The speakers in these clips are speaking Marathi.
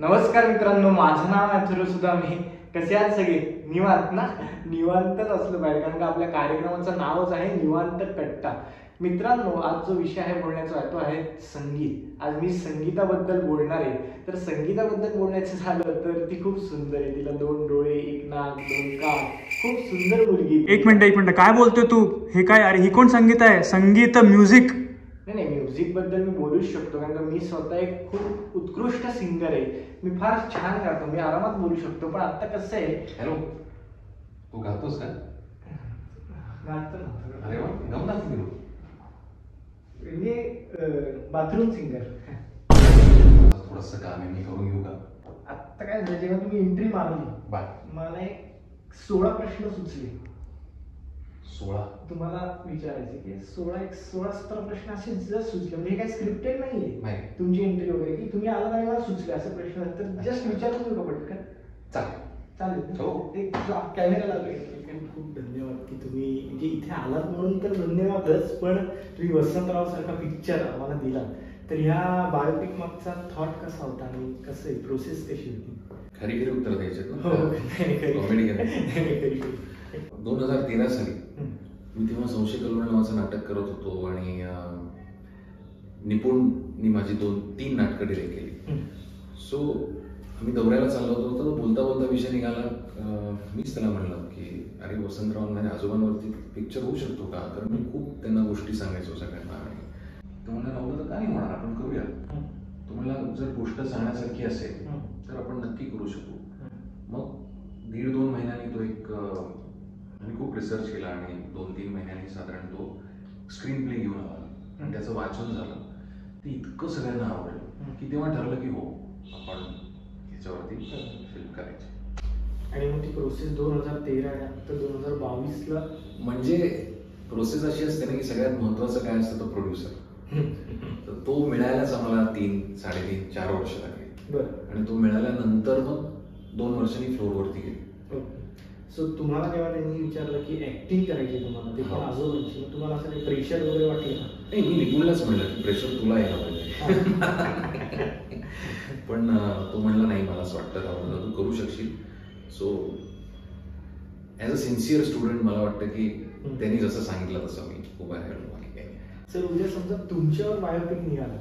नमस्कार मित्रांनो, माझं नाव अथर्व सुदामे. कसे आहात सगळे? निवांत ना? निवांतच असलं पाहिजे, कारण का आपल्या कार्यक्रमाचं नावच आहे निवांत कट्टा. मित्रांनो, आज जो विषय आहे बोलण्याचा तो आहे संगीत. आज मी संगीताबद्दल बोलणार आहे. तर संगीताबद्दल बोलण्याचं झालं तर ती खूप सुंदर आहे. तिला 2 डोळे, 1 नाक, 2 कान, खूप सुंदर मुलगी. एक मिनिट काय बोलतोय तू? हे काय? अरे ही कोण संगीत आहे? संगीत म्युझिक. नाही, म्युझिक बद्दल मी बोलूच शकतो, कारण का मी स्वतः एक खूप उत्कृष्ट सिंगर आहे. मी फार छान गातो, मी आरामात बोलू शकतो. पण आता कसं आहे, हॅलो, तू गातोस का? गातो ना. अरे वा, गमनाच मी मी बाथरूम सिंगर. थोडस काम आहे, मी करून घेऊ का? आता काय झालं, जेव्हा तुम्ही एंट्री मारली बाय. मला एक 16 प्रश्न सुचले 16? तुम्हाला विचारायचे की 16-17 प्रश्न असे जर सुचले, म्हणजे हे काही स्क्रिप्टेड नाहीये नाही. तुमची एंट्री वगैरे, की तुम्ही आला आणि मला सुचले असे प्रश्न, तर जस्ट विचारून घेऊ का पटकन? चालेल. हो. एक कॅमेरा लागले. खूप धन्यवाद की तुम्ही म्हणजे इथे आलात, म्हणून तर धन्यवादच. पण तुम्ही वसंतराव सारखा पिक्चर आम्हाला दिला, तर ह्या बायोपिक मागचा थॉट कसा होता आणि कसं आहे, प्रोसेस कशी होती? खरी उत्तर द्यायचे हो, कॉमेडी करायची. 2013 साली मी तेव्हा संशय कलवण नावाचं नाटक करत होतो आणि निपुणनी माझी 2-3 नाटकं डिरेक्ट केली. सो आम्ही दौऱ्याला चाललो होतो, तर बोलता बोलता विषय निघाला. मीच त्याला म्हणलं की अरे वसंतरावांना आजोबांवरती पिक्चर होऊ शकतो का? कारण मी खूप त्यांना गोष्टी सांगायचो सगळ्यांना. आणि तो म्हणला राहू तर का नाही होणार, आपण करूया. तो म्हणला जर गोष्ट सांगण्यासारखी असेल तर आपण नक्की करू शकू. मग 1.5-2 महिन्यांनी तो एक आम्ही खूप रिसर्च केला आणि 2-3 महिन्यांनी साधारण तो स्क्रीन प्ले घेऊन आला आणि त्याचं वाचन झालं. ते इतकं सगळ्यांना आवडलं की तेव्हा ठरलं की हो, आपण ह्याच्यावरती फिल्म करायची. आणि मग ती प्रोसेस 2013 नंतर 2022ला. म्हणजे प्रोसेस अशी असते ना की सगळ्यात महत्वाचं काय असतं, तो प्रोड्युसर. तर तो मिळायलाच आम्हाला 3-3.5-4 वर्ष लागली. बरं. आणि तो मिळाल्यानंतर मग 2 वर्षांनी फ्लोअरवरती गेली. सो तुम्हाला जेव्हा त्यांनी विचारलं की ऍक्टिंग करायची तुम्हाला, ते पण आजोबांची, मग तुम्हाला असं काही प्रेशर वगैरे वाटलं का? नाही, मी निपुणलाच म्हणलं की प्रेशर तुला यायला पाहिजे. पण तो म्हणला नाही, मला असं वाटतं राहुल तू करू शकशील. So as a sincere student मला वाटतं की त्यांनी जसं सांगितलं तसं मी उभा राहिलो. बाकी काही नाही. सर, उद्या समजा तुमच्यावर बायोपिक निघाला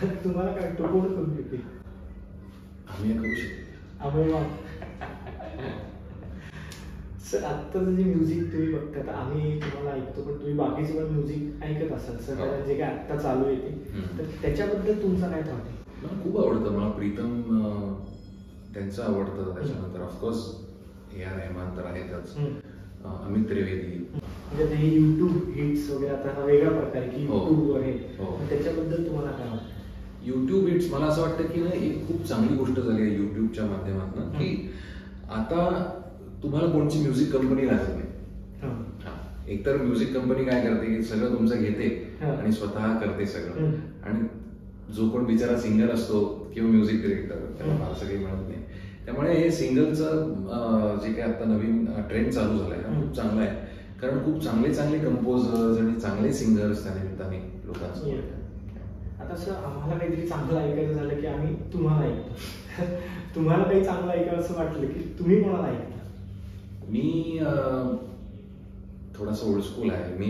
तर तुम्हाला काय तो कोण करू शकते? आम्ही करू शकतो. आम्ही सर, आत्ताचं जे म्युझिक तुम्ही बघता, तर आम्ही तुम्हाला ऐकतो, पण तुम्ही बाकीचे पण म्युझिक ऐकत असाल सर, जे काय आत्ता चालू आहे ते, तर त्याच्याबद्दल तुमचा काय थॉट आहे? मला खूप आवडतं. मला प्रीतम त्यांचं आवडतं. त्याच्यानंतर ऑफकोर्स A.R. रहमान तर आहेतच. अमित त्रिवेदी. म्हणजे हे युट्यूब हिट्स वगैरे आता हा वेगळा प्रकार आहे की युट्यूबवर आहे, त्याच्याबद्दल तुम्हाला काय वाटतं? युट्यूब हिट्स मला असं वाटतं की ना, एक खूप चांगली गोष्ट झाली आहे युट्यूबच्या माध्यमातून, की आता तुम्हाला कोणची म्युझिक कंपनी लागत नाही. एकतर म्युझिक कंपनी काय करते की सगळं तुमचं घेते आणि स्वतः करते सगळं. आणि जो कोण बिचारा सिंगर असतो किंवा म्युझिक डिरेक्टर, त्याला फारसं काही मिळत नाही. त्यामुळे हे सिंगलचं जे काही आता नवीन ट्रेंड चालू झालाय ना, खूप चांगला आहे. कारण खूप चांगले कंपोजर्स आणि चांगले सिंगर्स त्या निमित्ताने लोकांचं. आता सर, आम्हाला काहीतरी चांगलं ऐकायचं झालं की आम्ही तुम्हाला ऐकतो. तुम्हाला काही चांगलं ऐकावं असं वाटलं की तुम्ही कोणाला ऐकता? मी थोडासा ओल्ड स्कूल आहे. मी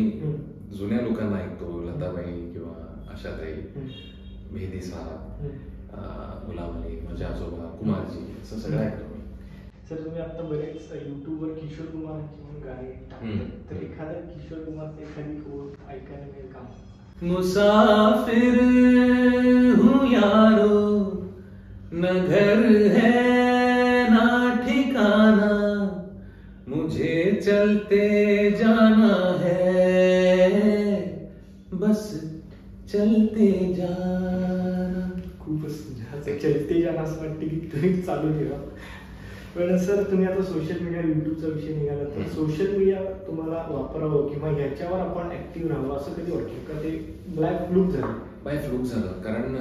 जुन्या लोकांना ऐकतो. लताबाई किंवा आशाताई, मेहदी साहब, गुलाम अली, माझे आजोबा, कुमारजी, असं सगळं ऐकतो मी. सर, तुम्ही आता बरेच युट्यूबवर किशोर कुमारची म्हणून गाणी टाकतात, तर एखाद्या किशोर कुमारचं एखादी ओळ ऐकायला मिळेल का? मुसाफिर हूँ यारो, न घर है ना ठिकाना, मुझे चलते जाना है, बस चलते जाना. खूपच चलते जाना असं वाटते की तुम्ही चालू ठेवा. पण सर, तुम्ही आता सोशल मीडिया, युट्यूबचा विषय निघाला, तर सोशल मीडिया तुम्हाला वापरावं किंवा ह्याच्यावर आपण ऍक्टिव्ह राहावं असं कधी वाटलं का? ते बाय फ्लूक झालं. कारण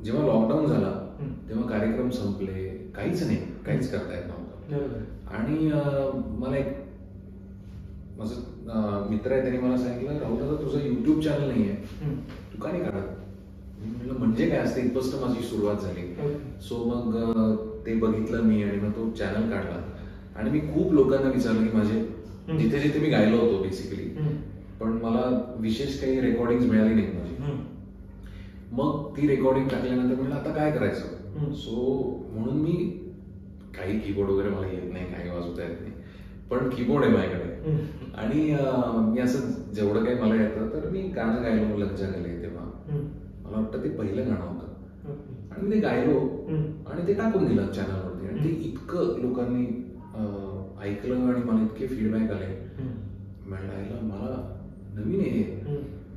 जेव्हा लॉकडाऊन झाला तेव्हा कार्यक्रम संपले, काहीच नाही, काहीच करता येत नव्हतं. आणि मला एक माझा मित्र आहे, त्याने मला सांगितलं, राहुल दादा तुझं युट्यूब चॅनल नाही आहे, तू का नाही काढत? मी म्हटलं म्हणजे काय असते, इथपासून माझी सुरुवात झाली. सो मग ते बघितलं मी आणि मग तो चॅनल काढला आणि मी खूप लोकांना विचारलं की माझे जिथे जिथे मी गायलो होतो बेसिकली, पण मला विशेष काही रेकॉर्डिंग मिळाली नाही माझी. मग ती रेकॉर्डिंग टाकल्यानंतर म्हटलं आता काय करायचं. सो म्हणून मी काही कीबोर्ड वगैरे मला येत नाही, काही वाजवता येत नाही, पण कीबोर्ड आहे माझ्याकडे आणि मी असं जेवढं काही मला येतं तर मी गाणं गायलो लज्जा गले तेव्हा. मला वाटतं ते पहिलं गाणं होतं आणि मी ते गायलो आणि ते टाकून दिलं चॅनलवरती आणि ते इतकं लोकांनी ऐकलं आणि मला इतके फीडबॅक आले. म्हणलं मला नवीन आहे.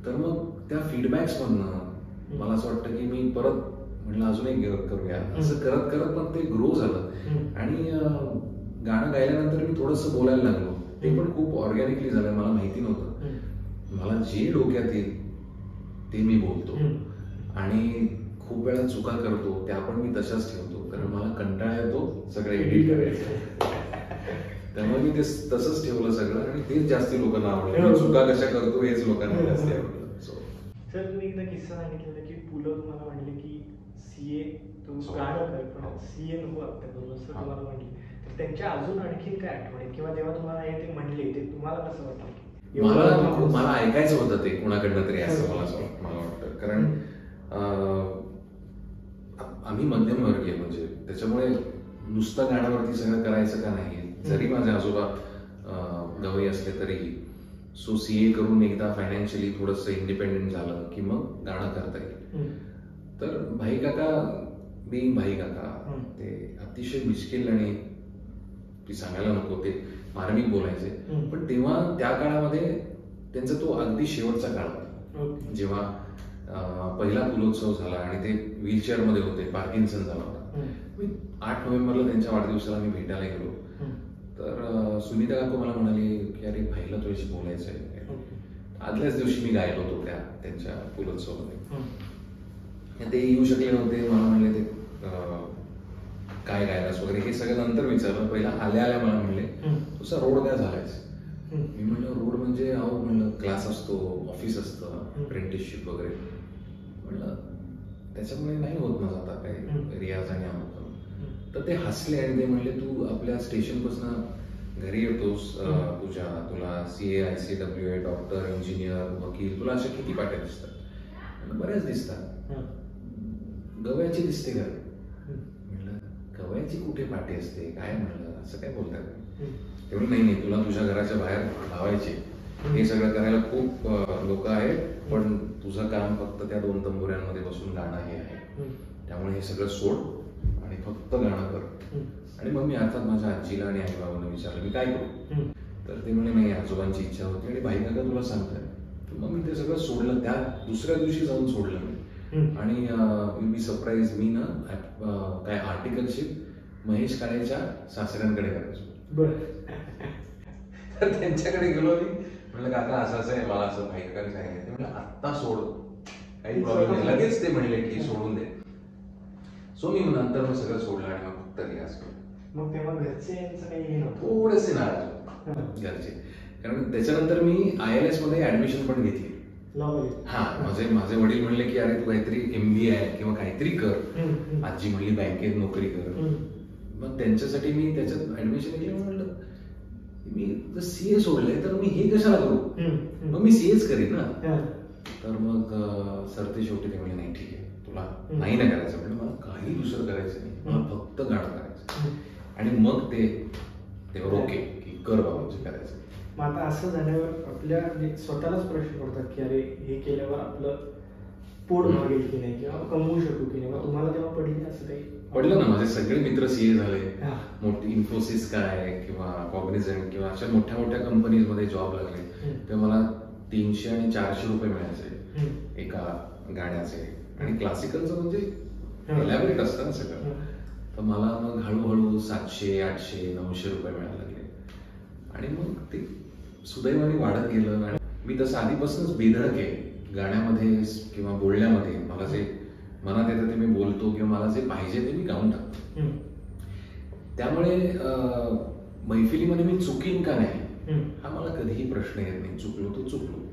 तर मग त्या फीडबॅक्स मधनं मला असं वाटतं की मी परत म्हणलं अजून एक करूया. असं करत करत पण ते ग्रो झालं आणि गाणं गायल्यानंतर मी थोडंसं बोलायला लागलो. ते पण खूप ऑर्गॅनिकली झालं, मला माहिती नव्हतं. मला जे डोक्यात येईल ते मी बोलतो आणि खूप वेळा चुका करतो, त्या पण मी तशाच ठेवतो, कारण मला कंटाळा येतो सगळं एडिट करायचं. त्यामुळे मी ते तसंच ठेवलं सगळं आणि तेच जास्ती लोकांना आवडलं. चुका कशा करतो हेच लोकांना जास्ती आवडलं. सर तुम्ही एकदा किस्सा सांगितलेला की पुलं तुम्हाला म्हणले की सीए तू गाणं कर पण सीए नको आता करू असं तुम्हाला म्हणले. तर त्यांच्या अजून आणखीन काय आठवणी किंवा जेव्हा तुम्हाला हे ते म्हणले ते तुम्हाला कसं वाटलं? मला ऐकायचं होतं ते कुणाकडनं तरी असं मला वाटतं, कारण आम्ही मध्यमवर्गीय म्हणजे त्याच्यामुळे नुसतं गाण्यावरती सगळं करायचं का नाही. जरी माझे आजोबा गवई असले तरीही सो सीए करून एकदा फायनान्शियली थोडंसं इंडिपेंडेंट झालं की मग गाणं करता येईल. तर भाई काका बिईंग भाई काका ते अतिशय मिश्किल आणि ती सांगायला नको ते मार्मिक बोलायचे, पण तेव्हा त्या काळामध्ये त्यांचा तो अगदी शेवटचा काळ होता जेव्हा पहिला पुलोत्सव झाला आणि ते व्हीलचेअर मध्ये होते, पार्किन्सन झाला होता. मी 8 नोव्हेंबरला त्यांच्या वाढदिवसाला मी भेटायला गेलो. तर सुनीता काकू मला म्हणाली की अरे भाईला तुझ्याशी बोलायचं आहे. आदल्याच दिवशी मी गायलो होतो त्यांच्या पुलोत्सवामध्ये. ते येऊ शकले नव्हते. मला म्हणले ते काय गायलास वगैरे हे सगळं नंतर विचारलं. पहिला आल्या आल्या मला म्हणले तुझा रोड काय झालायस. मी म्हणलं रोड म्हणजे अहो म्हणलं क्लास असतो, ऑफिस असतं, अप्रेंटिसशिप वगैरे. म्हणलं त्याच्यामुळे नाही होत माझं आता काही रियाज आणि आहोत. तर ते हसले आणि ते म्हणले तू आपल्या स्टेशन पासून घरी येतोस, तुला सीए, ICWA, डॉक्टर, इंजिनियर, वकील, तुला अशा किती पाट्या दिसतात. बऱ्याच दिसतात. गव्याची दिसते का. म्हणलं गव्याची कुठे पाटी असते काय. म्हणलं असं काय बोलतात. तेवढं नाही, तुला तुझ्या घराच्या बाहेर लावायचे, हे सगळं करायला खूप लोक आहेत, पण तुझं काम फक्त त्या 2 तंबुऱ्यांमध्ये बसून गाणं हे आहे. त्यामुळे हे सगळं सोड आणि फक्त गाणं कर. आणि मग मी अर्थात माझ्या आजीला आणि आई बाबांना विचारलं मी काय करू. तर ते म्हणे नाही आजोबांची इच्छा होती आणि भाई काका तुला सांगताय. तर मग मी ते सगळं सोडलं. त्या दुसऱ्या दिवशी जाऊन सोडलं मी. आणि मी सरप्राईज मी ना काय आर्टिकलशिप महेश काळेच्या सासऱ्यांकडे करायचो. तर त्यांच्याकडे गेलो मी. म्हणलं काका असं असं आहे, मला असं भाई काकाने सांगितलं. म्हणलं आत्ता सोड, काही प्रॉब्लेम नाही. लगेच ते म्हणले की सोडून दे. सो मी नंतर मग सगळं सोडलं आणि मग फक्त रियाज केला. मग तेव्हा घरचे काही थोडेसे नाराज घरचे, कारण त्याच्यानंतर मी ILS मध्ये ऍडमिशन पण घेतली. माझे वडील म्हणले की अरे तू काहीतरी MBA किंवा काहीतरी कर. आजी म्हणली बँकेत नोकरी कर. मग त्यांच्यासाठी मी त्याच्यात ऍडमिशन घेतलं. म्हणलं मी जर CA सोडलंय तर मी हे कशाला करू, मग मी CAच करीन ना. तर मग सरते शेवटी ते म्हणले नाही ठीक आहे तुला नाही ना करायचं. म्हणजे मला काही दुसरं करायचं नाही, मला फक्त गाणं करायचं. आणि मग ते ओके की कर बाबा जे करायचं. मग आता असं झाल्यावर आपल्या स्वतःलाच प्रश्न पडतात की अरे हे केल्यावर आपलं पोट भागेल की नाही किंवा कमवू शकू की नाही. तुम्हाला तेव्हा पडले असं काही पडलं ना. माझे सगळे मित्र CA झाले. मोठी इन्फोसिस काय किंवा कॉग्निझंट किंवा अशा मोठ्या मोठ्या कंपनीज मध्ये जॉब लागले. तेव्हा मला 300 आणि 400 रुपये मिळायचे एका गाण्याचे. आणि क्लासिकलचं म्हणजे एलॅबरेट असतं ना सगळं. तर मला मग हळूहळू 700, 800, 900 रुपये मिळायला लागले. आणि मग ते सुदैवाने वाढत गेलं. आणि मी तसं आधीपासूनच बेधडक आहे गाण्यामध्ये किंवा बोलण्यामध्ये. मला जे मनात येतं ते मी बोलतो किंवा मला जे पाहिजे ते मी गाऊन टाकतो. त्यामुळे मैफिलीमध्ये मी चुकीन का नाही हा मला कधीही प्रश्न येत नाही. चुकलो तो चुकलो,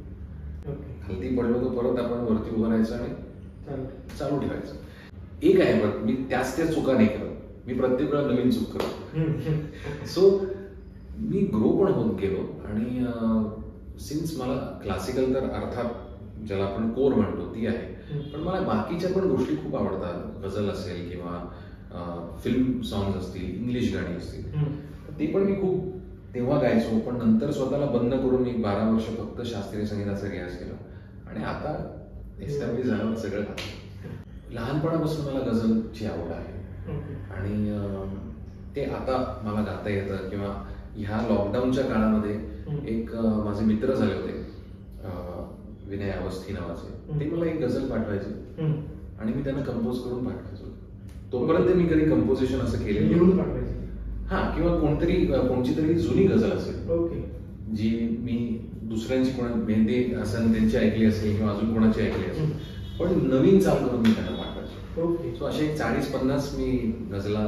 खालती पडलो तो परत आपण वरती उभं राहायचं आणि चालू ठेवायचं. एक आहे पण मी त्याच चुका नाही करत, मी प्रत्येक वेळा नवीन चूक करतो. सो मी ग्रो पण होत गेलो आणि सिन्स मला क्लासिकल तर अर्थात ज्याला आपण कोर म्हणतो ती आहे, पण मला बाकीच्या पण गोष्टी खूप आवडतात. गझल असेल किंवा फिल्म सॉंग्स असतील, इंग्लिश गाणी असतील, ते पण मी खूप तेव्हा गायचो. पण नंतर स्वतःला बंद करून मी 12 वर्ष फक्त शास्त्रीय संगीताचा रियाज केला आणि आता एस्टॅब्लिश झाल्यावर सगळं खातं. लहानपणापासून मला गझलची आवड आहे आणि ते आता मला गाता येतं. किंवा ह्या लॉकडाऊनच्या काळामध्ये एक माझे मित्र झाले होते, विनय अवस्थी नावाचे, ते मला एक गझल पाठवायचे आणि मी त्यांना कंपोज करून पाठवायचो. तोपर्यंत मी कधी कंपोजिशन असं केलेलं पाठवायचं हा, किंवा कोणची तरी जुनी गझल असेल जी मी दुसऱ्यांची मेहंदी असेल त्यांची ऐकली असेल किंवा अजून कोणाची ऐकली असेल, पण नवीन चालू करून मी त्यांना पाठवायचो. सो असे 40-50 मी गझला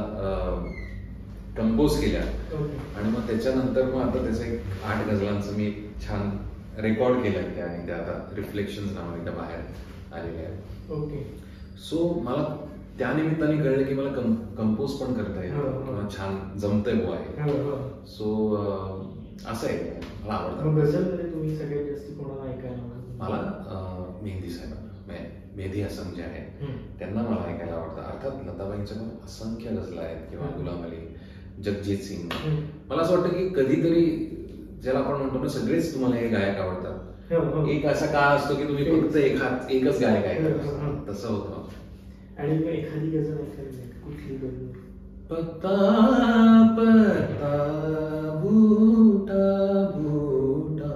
कंपोज केल्या आणि मग त्याच्यानंतर मग आता त्याचं एक 8 गझलांचं मी छान रेकॉर्ड केलं त्या आणि त्या आता रिफ्लेक्शन नावाने त्या बाहेर आलेल्या आहेत. सो मला त्या निमित्ताने कळलं की मला कंपोज पण करता येईल किंवा छान जमतंय बुवा आहे. सो असं आहे, मला आवडतं. गझलमध्ये तुम्ही सगळ्यात जास्त कोणाला ऐकायला मला मेहंदी साहेब, मेहंदी हसन जे आहे त्यांना मला ऐकायला आवडतं. अर्थात लताबाईंच्या पण असंख्य गझला आहेत किंवा गुलाम अली, जगजीत सिंग. मला असं वाटतं की कधीतरी ज्याला आपण म्हणतो ना सगळेच तुम्हाला हे गायक आवडतात, एक असा काळ असतो की तुम्ही फक्त एकच गायक ऐकता, तसं होतं. आणि एखादी गझल ऐकायला कुठली गझल? पत्ता पत्ता बूटा बूटा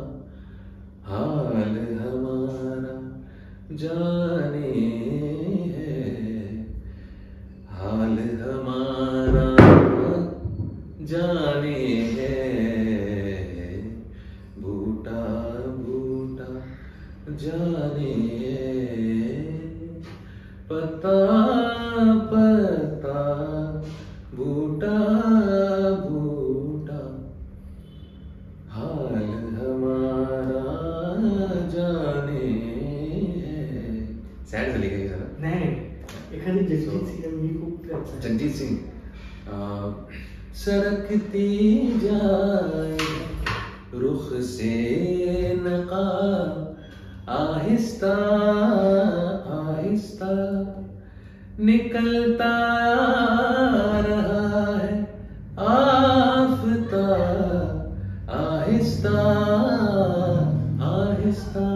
हाल हमारा जाने है, हाल हमारा जाने है, बूटा बूटा जाने है, पत्ता पत्ता बूटा बूटा हाल हमारा जाने है. सॅड झाली काही जरा? नाही, एखादी जगजीत सिंग मी खूप जगजीत सिंग. सरकती जाए रुख से नकाब, आहिस्ता आहिस्ता निकलता रहा है आफताब, आहिस्ता आहिस्ता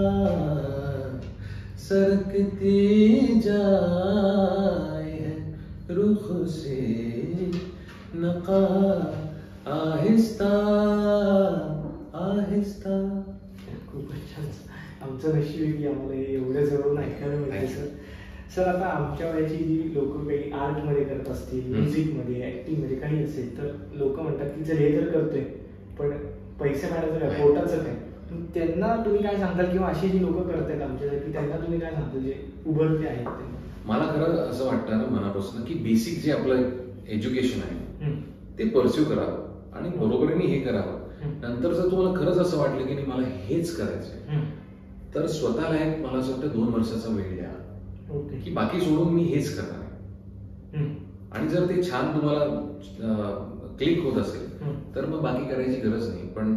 सरकती जाए रुख से नकाब, आहिस्ता आहिस्ता. खूपच छान. आमचं नशीब आहे की आम्हाला हे एवढ्या जवळून ऐकायला मिळते सर. सर आता आमच्या वयाची जी लोक काही आर्टमध्ये करत असतील, म्युझिकमध्ये, ऍक्टिंगमध्ये काही असेल तर लोक म्हणतात की चल हे तर करतोय पण पैसे मिळायचं काय, पोटाचं काय, त्यांना तुम्ही काय सांगताल? किंवा अशी जी लोक करतात आमच्यासाठी त्यांना तुम्ही काय सांगताल जे उभरते आहेत त्यांना? मला खरं असं वाटतं ना मनापासून की बेसिक जे आपलं एज्युकेशन आहे ते परस्यू करावं आणि बरोबरीने हे करावं. नंतर जर तुम्हाला खरंच असं वाटलं की नाही मला हेच करायचंय तर स्वतःला एक मला असं वाटतं 2 वर्षाचा वेळ द्या की बाकी सोडून मी हेच करणार आहे. आणि जर ते छान तुम्हाला क्लिक होत असेल तर मग बाकी करायची गरज नाही. पण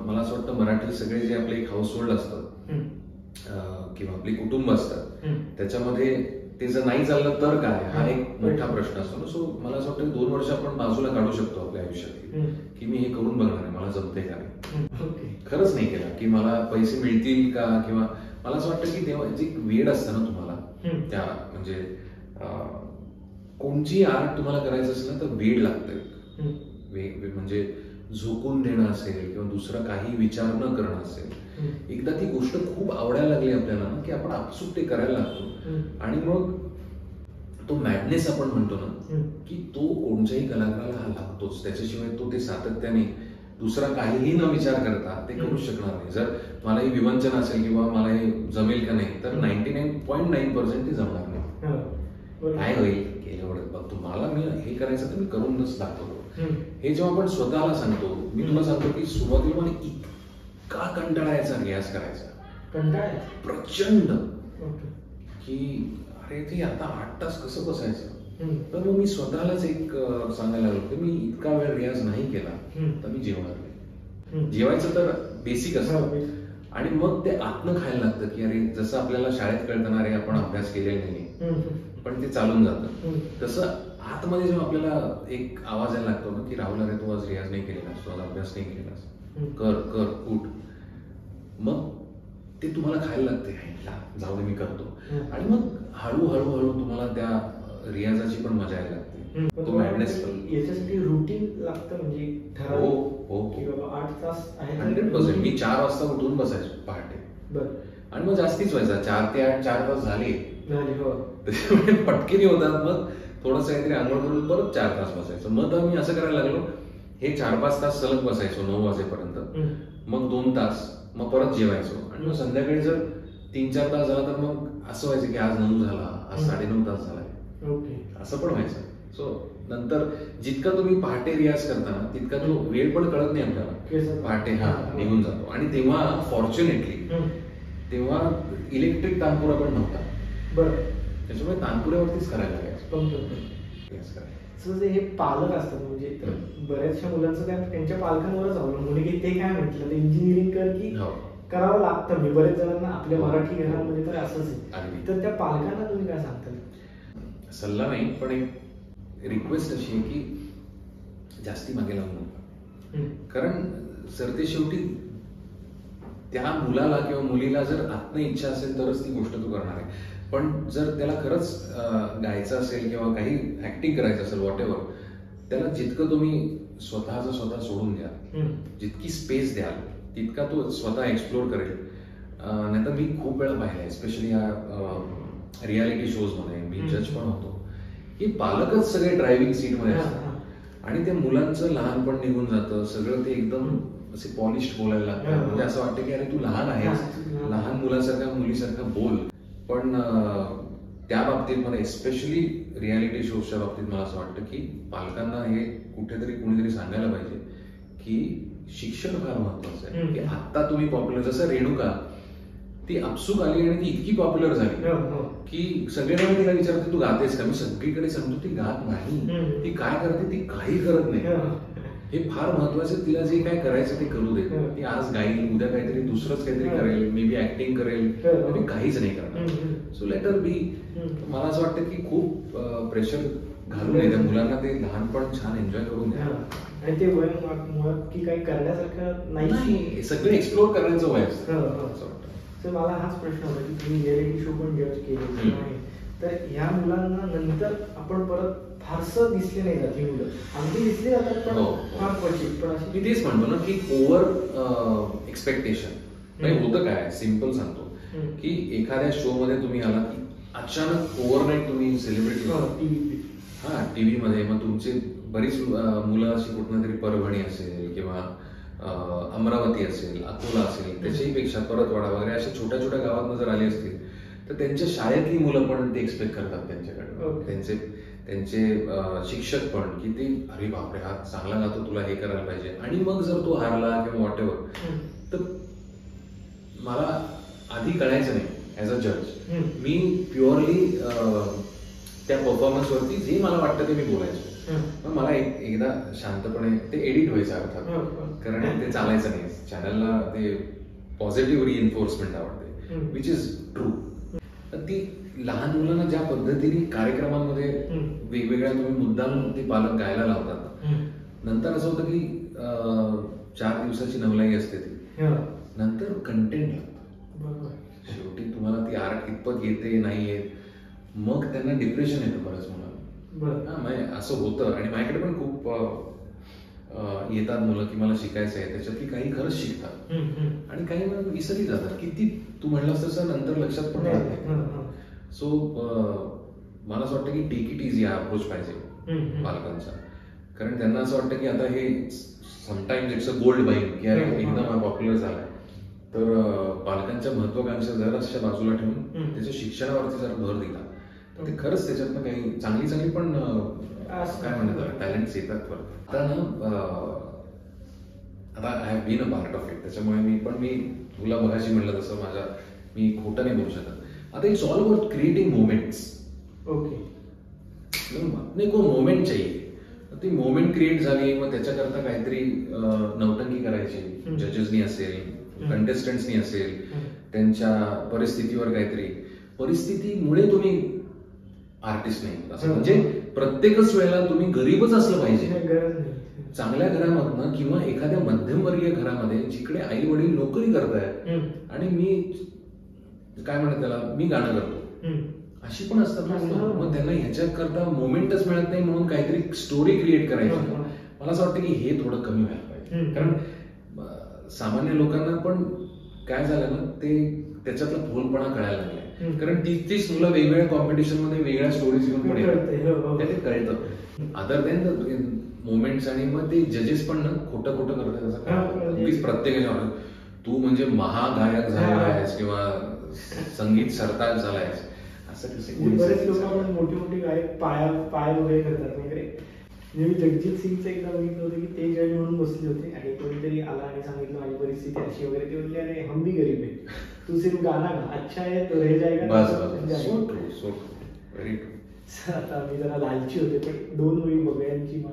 मला असं वाटतं मराठी सगळे जे आपले एक हाऊसहोल्ड असतात किंवा आपली कुटुंब असतात त्याच्यामध्ये ते जर नाही चाललं तर काय, हा एक मोठा प्रश्न असतो. सो मला असं वाटतं 2 वर्ष आपण बाजूला काढू शकतो आपल्या आयुष्यात की मी हे करून बघणार आहे, मला जमते का नाही. खरंच नाही केलं की मला पैसे मिळतील का, किंवा मला असं वाटतं की तेव्हा जे वेळ असतं ना तुम्हाला त्या म्हणजे कोणची आर्ट तुम्हाला करायचं असेल ना तर वेळ लागतं. म्हणजे झोकून देणं असेल किंवा दुसरं काही विचार न करणं असेल. एकदा ती गोष्ट खूप आवडायला लागली आपल्याला ना की आपण आपसूक ते करायला लागतो आणि मग तो मॅडनेस आपण म्हणतो ना की तो कोणत्याही कलाकाराला हा लागतोच. त्याच्याशिवाय तो ते सातत्याने दुसरा काहीही न विचार करता ते करू शकणार नाही. जर मला ही विवंचन असेल किंवा मला हे जमेल का नाही तर 99.9% ते जमणार नाही. काय होईल केल्यावर बघ तुम्हाला मी हे करायचं तर मी करूनच दाखवतो. हे जेव्हा आपण स्वतःला सांगतो, मी तुला सांगतो की सुरुवातीला मला इतका कंटाळा यायचा रियाज करायचा, कंटाळा प्रचंड. की अरे ते आता 8 तास कसं बसायचं. तर मग मी स्वतःलाच एक सांगायला लागलो की मी इतका वेळ रियाज नाही केला तर मी जेवणार. जेवायचं तर बेसिक असतं आणि मग ते आतनं खायला लागतं की अरे जसं आपल्याला शाळेत कळतं अरे आपण अभ्यास केलेला नाही पण ते चालून जातं, तसं आतमध्ये जेव्हा आपल्याला एक आवाज यायला लागतो ना की राहुल अरे तू आज रियाज नाही केलेला, तू आज अभ्यास नाही केलेला, कर कर उठ, मग ते तुम्हाला खायला लागते, जाऊ दे मी करतो. आणि मग हळूहळू हळू तुम्हाला त्या रियाजाची पण मजा यायला लागते, तो मॅडनेस पण. याच्यासाठी रुटीन लागतं म्हणजे ठराव हो की बाबा 8 तास आहे 100%. मी 4 वाजता उठून बसायचो पहाटे. बरं. आणि मग जास्तीच व्हायचा 4 ते 8 4 तास झाले हो त्याच्यामुळे पटकेनी होतात. मग थोडंसं काहीतरी आंघोळ करून परत 4 तास बसायचं. मग तर मी असं करायला लागलो, हे 4-5 तास सलग बसायचो 9 वाजेपर्यंत, मग 2 तास, मग परत जेवायचो आणि मग संध्याकाळी जर 3-4 तास झाला तर मग असं व्हायचं की आज 9 झाला, आज 9:30 तास झाला, असं पण व्हायचं. सो नंतर जितका तुम्ही पहाटे रियाज करता ना तितका तो वेळ पण कळत नाही आपल्याला, पहाटे निघून जातो. आणि तेव्हा फॉर्च्युनेटली तेव्हा इलेक्ट्रिक तानपुरा पण नव्हता, बरं, त्याच्यामुळे तानपुऱ्यावरतीच करायला लागायचं. हे पालक असतात म्हणजे बऱ्याचशा मुलांचं त्यांच्या पालकांवरच अवलंबून की ते काय म्हटलं इंजिनिअरिंग कर की करावं लागतं. म्हणजे बरेच जणांना आपल्या मराठी घरामध्ये तर असंच आहे. तर त्या पालकांना तुम्ही काय सांगता? सल्ला नाही पण एक रिक्वेस्ट अशी आहे की जास्ती मागे लागू नका, कारण सरते शेवटी त्या मुलाला किंवा मुलीला जर आत्म इच्छा असेल तरच ती गोष्ट तू करणार आहे. पण जर त्याला खरंच गायचं असेल किंवा काही ऍक्टिंग करायचं असेल व्हॉट एव्हर, त्याला जितकं तुम्ही स्वतःचं स्वतः सोडून द्याल, जितकी स्पेस द्याल तितका तो स्वतः एक्सप्लोर करेल. नाहीतर मी खूप वेळा पाहिलंय स्पेशली या रियालिटी शोज मध्ये मी जज पण होतो की पालकच सगळे ड्रायव्हिंग सीट मध्ये असतात आणि त्या मुलांचं लहानपण निघून जातं, सगळं ते एकदम असे पॉलिश्ड बोलायला लागतं. म्हणजे असं वाटतं की अरे तू लहान आहेस, लहान मुलासारखा मुलीसारखा बोल. पण त्या बाबतीत मला एस्पेशली रियालिटी शोजच्या बाबतीत मला असं वाटतं की पालकांना हे कुठेतरी कुणीतरी सांगायला पाहिजे की शिक्षण फार महत्वाचं आहे. की आता तुम्ही पॉप्युलर, जसं रेणुका ती अपसूक आली आणि ती इतकी पॉप्युलर झाली की सगळ्यांना तिला विचारते तू गातेस का, मी सगळीकडे सांगतो ती गात नाही, ती काय करते, ती काही करत नाही. हे फार महत्वाचं, तिला जे काय करायचं ते करू दे. ती आज गाईल, उद्या काहीतरी दुसरंच काहीतरी करेल, मे बी ऍक्टिंग करेल, मे काहीच नाही करणार. सो लेट हर बी. मला असं वाटतं की खूप प्रेशर घालून नये, त्या मुलांना ते लहानपण छान एन्जॉय करून द्या. आणि ते वय मुळात की काही करण्यासारखं नाही, सगळं एक्सप्लोर करण्याचं वय असतं. तर मला हाच प्रश्न होता की तुम्ही रियालिटी शो पण जज केले आहे, तर ह्या मुलांना नंतर आपण परत फारसं दिसले नाही जात. ही मुलं अगदी दिसली जातात पण फार क्वचित. पण मी तेच म्हणतो ना की ओव्हर एक्सपेक्टेशन होतं. काय सिम्पल सांगतो की एखाद्या शो मध्ये तुम्ही आला की अचानक ओव्हरनाईट तुम्ही सेलिब्रिटी टीव्ही मध्ये, मग तुमची बरीच मुलं अशी कुठं तरी परभणी असेल किंवा अमरावती असेल, अकोला असेल, त्याच्याही पेक्षा परतवाडा वगैरे अशा छोट्या छोट्या गावात जर आली असतील तर त्यांच्या शाळेतली मुलं पण ते एक्सपेक्ट करतात त्यांच्याकडे, त्यांचे शिक्षक पण की ते अरे बापरे हा चांगला गातो, तुला हे करायला पाहिजे. आणि मग जर तो हारला किंवा व्हॉट एव्हर, तर मला आधी कळायचं नाही ऍज अ जज. मी प्युअरली त्या परफॉर्मन्स वरती जे मला वाटतं ते मी बोलायचो. पण मला एकदा शांतपणे ते एडिट व्हायचं अर्थात, कारण ते चालायचं नाही. चॅनलला ते पॉझिटिव्ह रिइन्फोर्समेंट आवडते, विच इज ट्रू. तर ती लहान मुलांना ज्या पद्धतीने कार्यक्रमांमध्ये वेगवेगळ्या तुम्ही मुद्दाम ते पालक गायला लावतात, नंतर असं होतं की 4 दिवसाची नवलाई असते ती, नंतर कंटेंट लागतं. शेवटी तुम्हाला ती आर्ट कितपत येते नाही येत, मग त्यांना डिप्रेशन येतं बऱ्याच मुलांना. असं होतं. आणि माझ्याकडे पण खूप येतात मुलं की मला शिकायचं आहे, त्याच्यातली काही खरंच शिकतात आणि काही विसरली जातात की ती तू म्हणलास तसं नंतर लक्षात पण राहत नाही. सो मला असं वाटतं की टेक इट इझी हा अप्रोच पाहिजे पालकांचा, कारण त्यांना असं वाटतं की आता हे समटाइम्स इट्स अ गोल्ड बाईन की अरे एकदम पॉप्युलर झालाय. तर पालकांच्या महत्वाकांक्षा जर अशा बाजूला ठेवून त्याच्या शिक्षणावरती जर भर दिला तर ते खरंच त्याच्यातनं काही चांगली पण काय म्हणतात टॅलेंट्स येतात. आता I have been a part of it, त्याच्यामुळे मी तुला मगाशी म्हणलं तसं मी खोटं नाही बोलू शकत. आता it's all about creating moments. Okay. अपने को मोमेंट चाहिए. ती मोमेंट क्रिएट झाली, मग त्याच्याकरता काहीतरी नौटंकी करायची, जजेसनी असेल, कंटेस्टंट्सनी असेल, त्यांच्या परिस्थितीवर काहीतरी. परिस्थितीमुळे तुम्ही आर्टिस्ट नाही असं म्हणजे प्रत्येकच वेळेला तुम्ही गरीबच असलं पाहिजे. गरज नाही. चांगल्या घरामधनं किंवा एखाद्या मध्यमवर्गीय घरामध्ये जिकडे आई वडील नोकरी करतायत आणि मी काय म्हणतात त्याला, मी गाणं करतो, अशी पण असतात ना. मग त्यांना ह्याच्याकरता मोमेंटच मिळत नाही, म्हणून काहीतरी स्टोरी क्रिएट करायची. मला असं वाटतं की हे थोडं कमी व्हायला पाहिजे. कारण सामान्य लोकांना पण काय झालं ना, ते त्याच्यातला फोलपणा कळायला लागलाय. कारण तीच मुलं वेगवेगळ्या कॉम्पिटिशन मध्ये वेगळ्या स्टोरीज घेऊन पुढे ते कळतं. Other than the moments. आणि मग ते जजेस पण ना खोटं खोटं करतात असं प्रत्येकाच्या. तू म्हणजे महागायक झालेला आहेस किंवा संगीत सरताज झालायस असं कसं. बरेच लोक आपण मोठे मोठे गायक पाय वगैरे करतात वगैरे. मी जगजीत सिंगचं एकदा बघितलं होतं की ते जज म्हणून बसले होते आणि कोणीतरी आला आणि सांगितलं माझी परिस्थिती अशी वगैरे. ते म्हणले अरे हम भी गरीब आहे, तू सिर्फ गाना गा, अच्छा है तो रह जाएगा. आता मी जरा लालची होते, पण 2 ओळी बगळ्यांची माळ.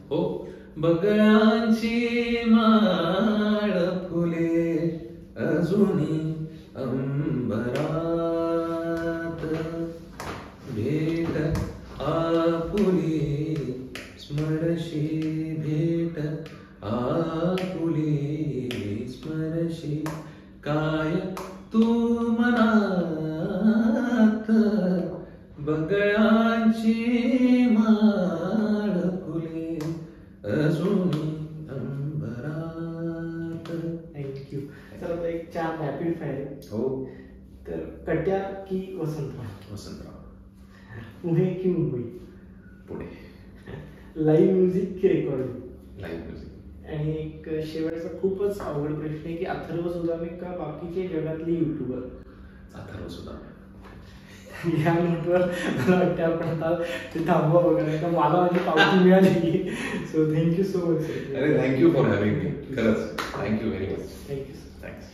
हो. बगळ्यांची माळ फुले अजूनी अंबरात, भेट आपुली स्मरशी, भेट आपुली स्मरशी, काय तू मनात बगळ्यांची माळ फुले अजूनी अंबरात. थँक्यू. तर आता एक 4 रॅपिड फायर. हो. तर कट्या की वसंतराव? वसंतराव. पुणे की मुंबई? पुणे. लाईव्ह म्युझिक की रेकॉर्डिंग? Live music. आणि एक शेवटचा खूपच अवघड प्रश्न आहे की अथर्व सुदामे का बाकीचे जगातले युट्यूबर? अथर्व सुदामे. या नोटवर मला वाटतं आपण आता ते थांबवा वगैरे. तर मला माझी पावती मिळाली. So thank you so much. अरे थँक्यू फॉर हॅव्हिंग मी. खरंच thank you very much. Thank you. Thanks.